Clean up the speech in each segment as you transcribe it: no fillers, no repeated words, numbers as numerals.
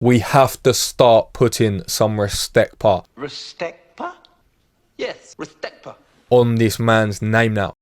We have to start putting some respect Yes, respect on this man's name now.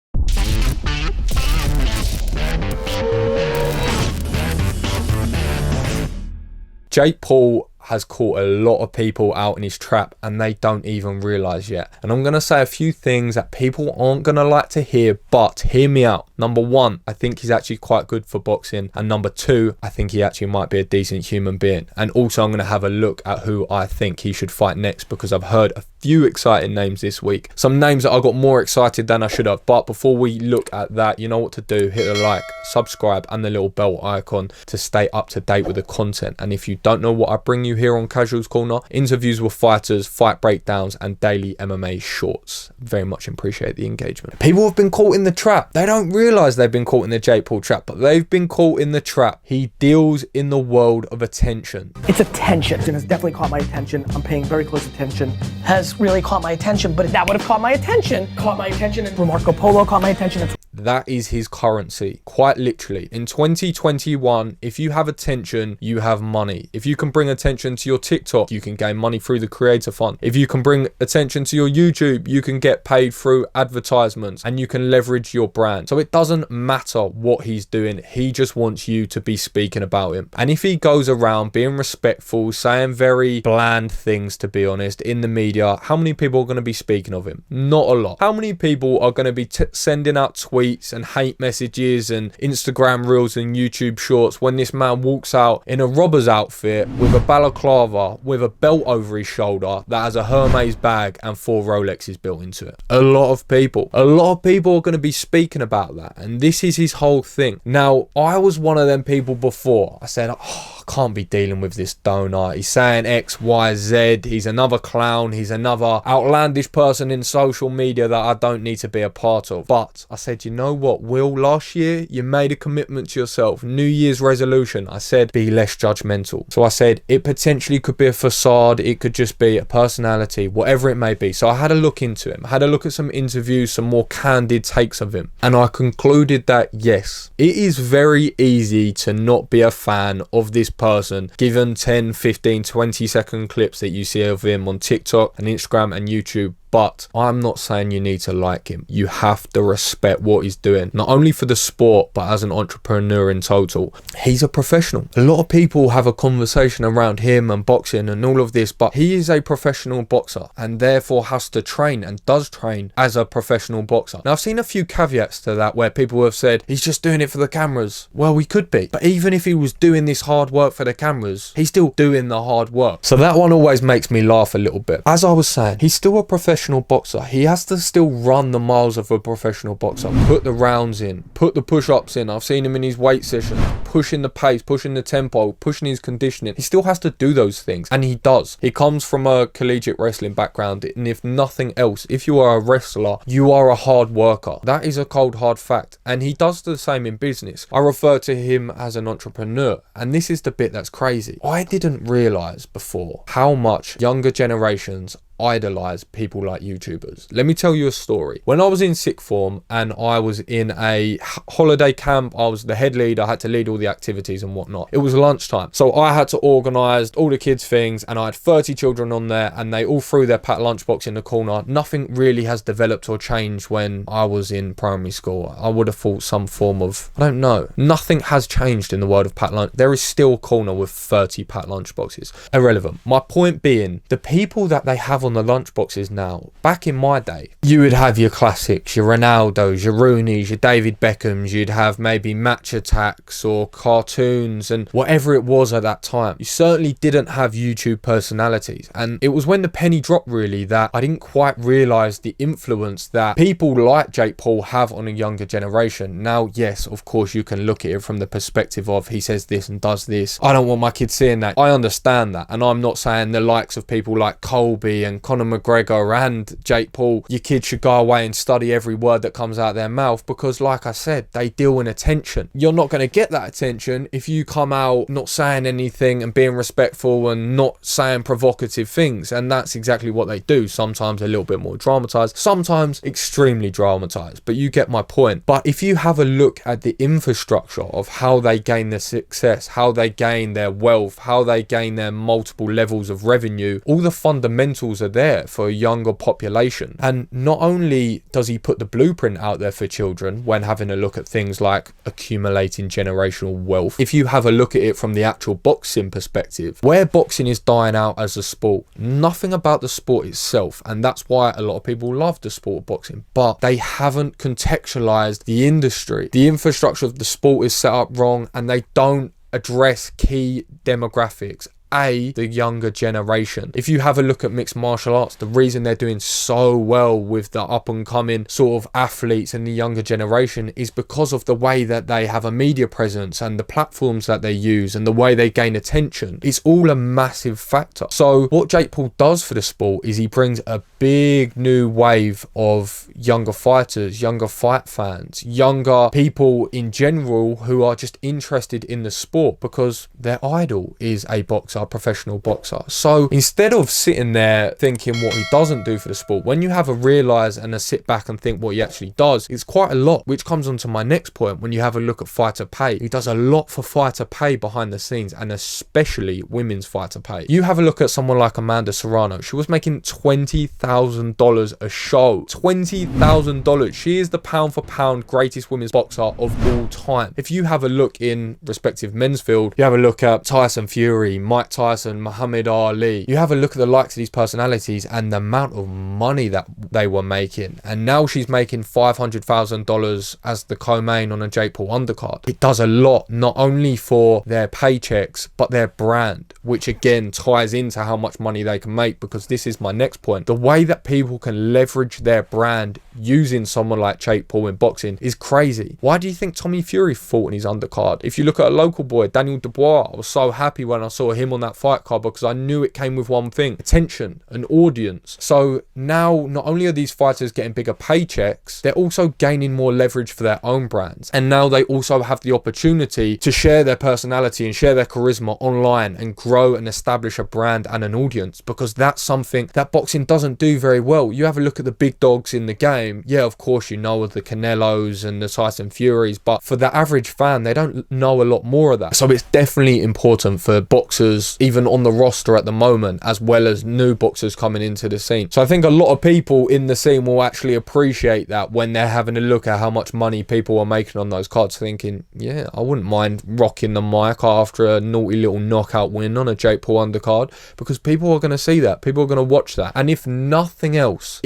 Jake Paul has caught a lot of people out in his trap and they don't even realise yet. And I'm going to say a few things that people aren't going to like to hear, but hear me out. Number one, I think he's actually quite good for boxing. And number two, I think he actually might be a decent human being. And also I'm going to have a look at who I think he should fight next, because I've heard a few exciting names this week. Some names that I got more excited than I should have. But before we look at that, you know what to do. Hit a like, subscribe and the little bell icon to stay up to date with the content. And if you don't know what I bring you here on Casuals Corner, interviews with fighters, fight breakdowns and daily MMA shorts. Very much appreciate the engagement. People have been caught in the trap. They don't realise they've been caught in the Jake Paul trap, but they've been caught in the trap. He deals in the world of attention. It's attention. It has definitely caught my attention. I'm paying very close attention. Has really caught my attention, but that would have caught my attention. And Marco Polo caught my attention. That is his currency, quite literally. In 2021, if you have attention, you have money. If you can bring attention to your TikTok, you can gain money through the creator fund. If you can bring attention to your YouTube, you can get paid through advertisements and you can leverage your brand. So it doesn't matter what he's doing. He just wants you to be speaking about him. And if he goes around being respectful, saying very bland things, to be honest, in the media, how many people are going to be speaking of him? Not a lot. How many people are going to be sending out tweets and hate messages and Instagram reels and YouTube shorts when this man walks out in a robber's outfit with a balaclava, with a belt over his shoulder that has a Hermes bag and 4 Rolexes built into it? A lot of people are going to be speaking about that, and this is his whole thing. Now, I was one of them people before. I said, I can't be dealing with this donut. He's saying X, Y, Z. He's another clown. He's another outlandish person in social media that I don't need to be a part of. But I said, you know what, Will, last year you made a commitment to yourself. New Year's resolution. I said, be less judgmental. So I said, it potentially could be a facade. It could just be a personality, whatever it may be. So I had a look into him. I had a look at some interviews, some more candid takes of him. And I concluded that, yes, it is very easy to not be a fan of this person given 10, 15, 20-second clips that you see of him on TikTok and Instagram and YouTube. But I'm not saying you need to like him. You have to respect what he's doing, not only for the sport, but as an entrepreneur in total. He's a professional. A lot of people have a conversation around him and boxing and all of this, but he is a professional boxer and therefore has to train and does train as a professional boxer. Now, I've seen a few caveats to that where people have said, he's just doing it for the cameras. Well, he could be. But even if he was doing this hard work for the cameras, he's still doing the hard work. So that one always makes me laugh a little bit. As I was saying, he's still a professional boxer. He has to still run the miles of a professional boxer, put the rounds in, put the push-ups in. I've seen him in his weight sessions, pushing the pace, pushing the tempo, pushing his conditioning. He still has to do those things, and he does. He comes from a collegiate wrestling background, and if nothing else, if you are a wrestler, you are a hard worker. That is a cold hard fact, and he does the same in business. I refer to him as an entrepreneur, and this is the bit that's crazy. I didn't realize before how much younger generations idolize people like YouTubers. Let me tell you a story. When I was in sixth form and I was in a holiday camp, I was the head leader. I had to lead all the activities and whatnot. It was lunchtime, so I had to organize all the kids' things, and I had 30 children on there, and they all threw their packed lunchbox in the corner. Nothing really has developed or changed when I was in primary school. I would have thought some form of, I don't know, nothing has changed in the world of packed lunch. There is still a corner with 30 packed lunchboxes. Irrelevant. My point being, the people that they have on the lunchboxes now, back in my day, you would have your classics, your Ronaldos, your Rooneys, your David Beckhams. You'd have maybe match attacks or cartoons and whatever it was at that time. You certainly didn't have YouTube personalities, and it was when the penny dropped really that I didn't quite realize the influence that people like Jake Paul have on a younger generation. Now, yes, of course, you can look at it from the perspective of he says this and does this. I don't want my kids seeing that. I understand that, and I'm not saying the likes of people like Colby and and Conor McGregor and Jake Paul, your kids should go away and study every word that comes out their mouth, because like I said, they deal in attention. You're not going to get that attention if you come out not saying anything and being respectful and not saying provocative things. And that's exactly what they do. Sometimes a little bit more dramatized, sometimes extremely dramatized, but you get my point. But if you have a look at the infrastructure of how they gain their success, how they gain their wealth, how they gain their multiple levels of revenue, all the fundamentals are there for a younger population. And not only does he put the blueprint out there for children when having a look at things like accumulating generational wealth, if you have a look at it from the actual boxing perspective, where boxing is dying out as a sport, nothing about the sport itself, and that's why a lot of people love the sport of boxing, but they haven't contextualized the industry. The infrastructure of the sport is set up wrong, and they don't address key demographics. The younger generation. If you have a look at mixed martial arts, the reason they're doing so well with the up and coming sort of athletes and the younger generation is because of the way that they have a media presence and the platforms that they use and the way they gain attention. It's all a massive factor. So what Jake Paul does for the sport is he brings a big new wave of younger fighters, younger fight fans, younger people in general who are just interested in the sport because their idol is a boxer, a professional boxer. So instead of sitting there thinking what he doesn't do for the sport, when you have a realize and a sit back and think what he actually does, it's quite a lot, which comes on to my next point. When you have a look at fighter pay, he does a lot for fighter pay behind the scenes, and especially women's fighter pay. You have a look at someone like Amanda Serrano. She was making $20,000 a show. $20,000. She is the pound for pound greatest women's boxer of all time. If you have a look in respective men's field, you have a look at Tyson Fury, Mike Tyson, Muhammad Ali. You have a look at the likes of these personalities and the amount of money that they were making. And now she's making $500,000 as the co-main on a Jake Paul undercard. It does a lot, not only for their paychecks, but their brand, which again ties into how much money they can make, because this is my next point. The way that people can leverage their brand using someone like Jake Paul in boxing is crazy. Why do you think Tommy Fury fought in his undercard? If you look at a local boy, Daniel Dubois, I was so happy when I saw him on that fight card because I knew it came with one thing: attention, an audience. So now not only are these fighters getting bigger paychecks, they're also gaining more leverage for their own brands. And now they also have the opportunity to share their personality and share their charisma online and grow and establish a brand and an audience, because that's something that boxing doesn't do very well. You have a look at the big dogs in the game. Yeah, of course, you know of the Canelos and the Tyson Furies, but for the average fan, they don't know a lot more of that. So it's definitely important for boxers, even on the roster at the moment, as well as new boxers coming into the scene. So I think a lot of people in the scene will actually appreciate that when they're having a look at how much money people are making on those cards, thinking, yeah, I wouldn't mind rocking the mic after a naughty little knockout win on a Jake Paul undercard, because people are going to see that. People are going to watch that. And if nothing else,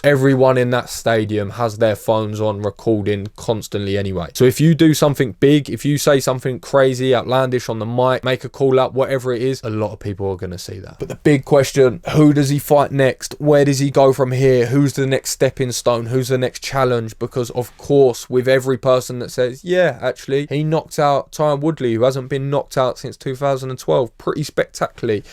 everyone in that stadium has their phones on recording constantly anyway. So if you do something big, if you say something crazy, outlandish on the mic, make a call out, whatever it is, a lot of people are going to see that. But the big question, who does he fight next? Where does he go from here? Who's the next stepping stone? Who's the next challenge? Because of course, with every person that says, yeah, actually, he knocked out Tyron Woodley, who hasn't been knocked out since 2012, pretty spectacularly,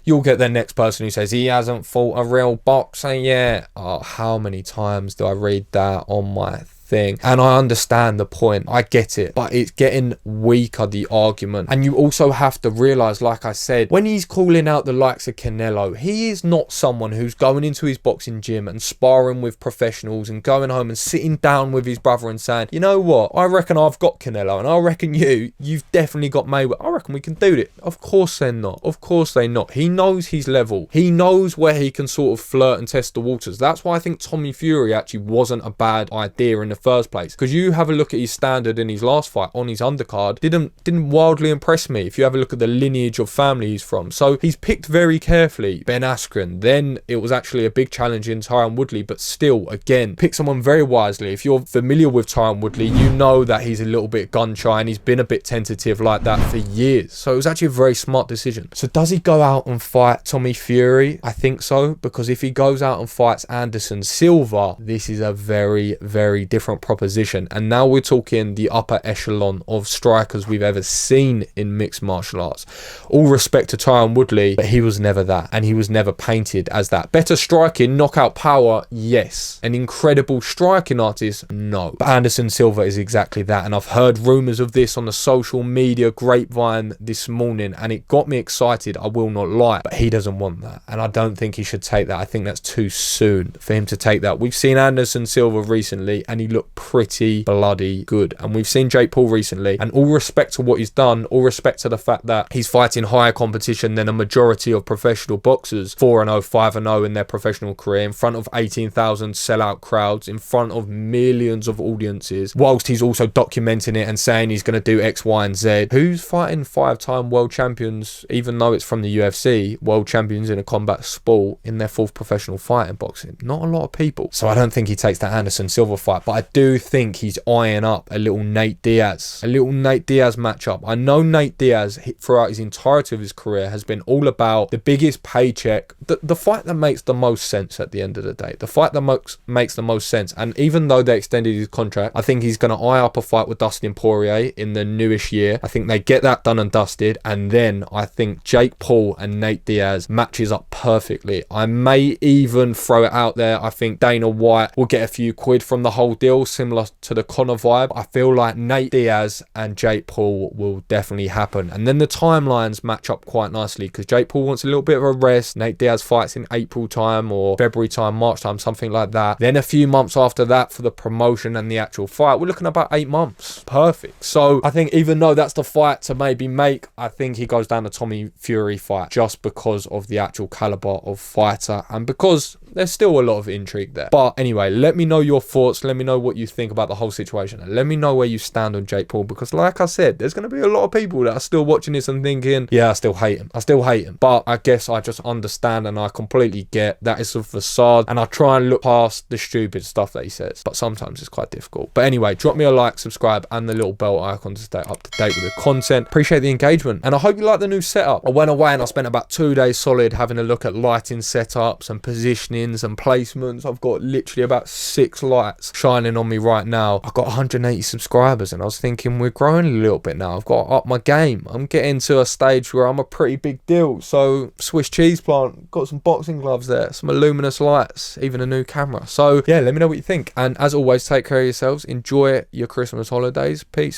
you'll get the next person who says he hasn't fought a real boxer yet. Oh, how many times do I read that on my thing? And I understand the point, I get it, but it's getting weaker, the argument. And you also have to realize, like I said, when he's calling out the likes of Canelo, he is not someone who's going into his boxing gym and sparring with professionals and going home and sitting down with his brother and saying, you know what, I reckon I've got Canelo and I reckon you've definitely got Mayweather, I reckon we can do it. Of course they're not. Of course they're not. He knows his level. He knows where he can sort of flirt and test the waters. That's why I think Tommy Fury actually wasn't a bad idea in the first place, because you have a look at his standard in his last fight on his undercard, didn't wildly impress me if you have a look at the lineage of family he's from. So he's picked very carefully. Ben Askren, then it was actually a big challenge in Tyron Woodley, but still, again, pick someone very wisely. If you're familiar with Tyron Woodley, you know that he's a little bit gun shy and he's been a bit tentative like that for years. So it was actually a very smart decision. So does he go out and fight Tommy Fury? I think so, because if he goes out and fights Anderson Silva, this is a very, very different different proposition. And now we're talking the upper echelon of strikers we've ever seen in mixed martial arts. All respect to Tyron Woodley, but he was never that, and he was never painted as that. Better striking, knockout power, yes. An incredible striking artist, no. But Anderson Silva is exactly that, and I've heard rumours of this on the social media grapevine this morning, and it got me excited, I will not lie. But he doesn't want that, and I don't think he should take that. I think that's too soon for him to take that. We've seen Anderson Silva recently, and he looked pretty bloody good. And we've seen Jake Paul recently, and all respect to what he's done, all respect to the fact that he's fighting higher competition than a majority of professional boxers, 4-0, 5-0 in their professional career, in front of 18,000 sellout crowds, in front of millions of audiences, whilst he's also documenting it and saying he's going to do X, Y, and Z. Who's fighting 5-time world champions, even though it's from the UFC, world champions in a combat sport, in their 4th professional fight in boxing? Not a lot of people. So I don't think he takes that Anderson Silva fight, but I do think he's eyeing up a little Nate Diaz matchup. I know Nate Diaz, throughout his entirety of his career, has been all about the biggest paycheck, the fight that makes the most sense at the end of the day, the fight that makes the most sense. And even though they extended his contract, I think he's going to eye up a fight with Dustin Poirier in the newish year. I think they get that done and dusted, and then I think Jake Paul and Nate Diaz matches up perfectly. I may even throw it out there, I think Dana White will get a few quid from the whole deal, similar to the Conor vibe. I feel like Nate Diaz and Jake Paul will definitely happen, and then the timelines match up quite nicely, because Jake Paul wants a little bit of a rest. Nate Diaz fights in April time or February time, March time, something like that. Then a few months after that for the promotion and the actual fight. We're looking at about 8 months. Perfect. So I think even though that's the fight to maybe make, I think he goes down the Tommy Fury fight, just because of the actual caliber of fighter and because there's still a lot of intrigue there. But anyway, let me know your thoughts. Let me know what you think about the whole situation, and let me know where you stand on Jake Paul, because like I said, there's going to be a lot of people that are still watching this and thinking, yeah, I still hate him. But I guess I just understand, and I completely get that it's a facade, and I try and look past the stupid stuff that he says, but sometimes it's quite difficult. But anyway, drop me a like, subscribe, and the little bell icon to stay up to date with the content. Appreciate the engagement, and I hope you like the new setup. I went away and I spent about 2 days solid having a look at lighting setups and positionings and placements. I've got literally about 6 lights shining on me right now. I've got 180 subscribers, and I was thinking, we're growing a little bit now. I've got to up my game. I'm getting to a stage where I'm a pretty big deal. So Swiss cheese plant, got some boxing gloves there, some luminous lights, even a new camera. So yeah, let me know what you think, and as always, take care of yourselves, enjoy your Christmas holidays. Peace.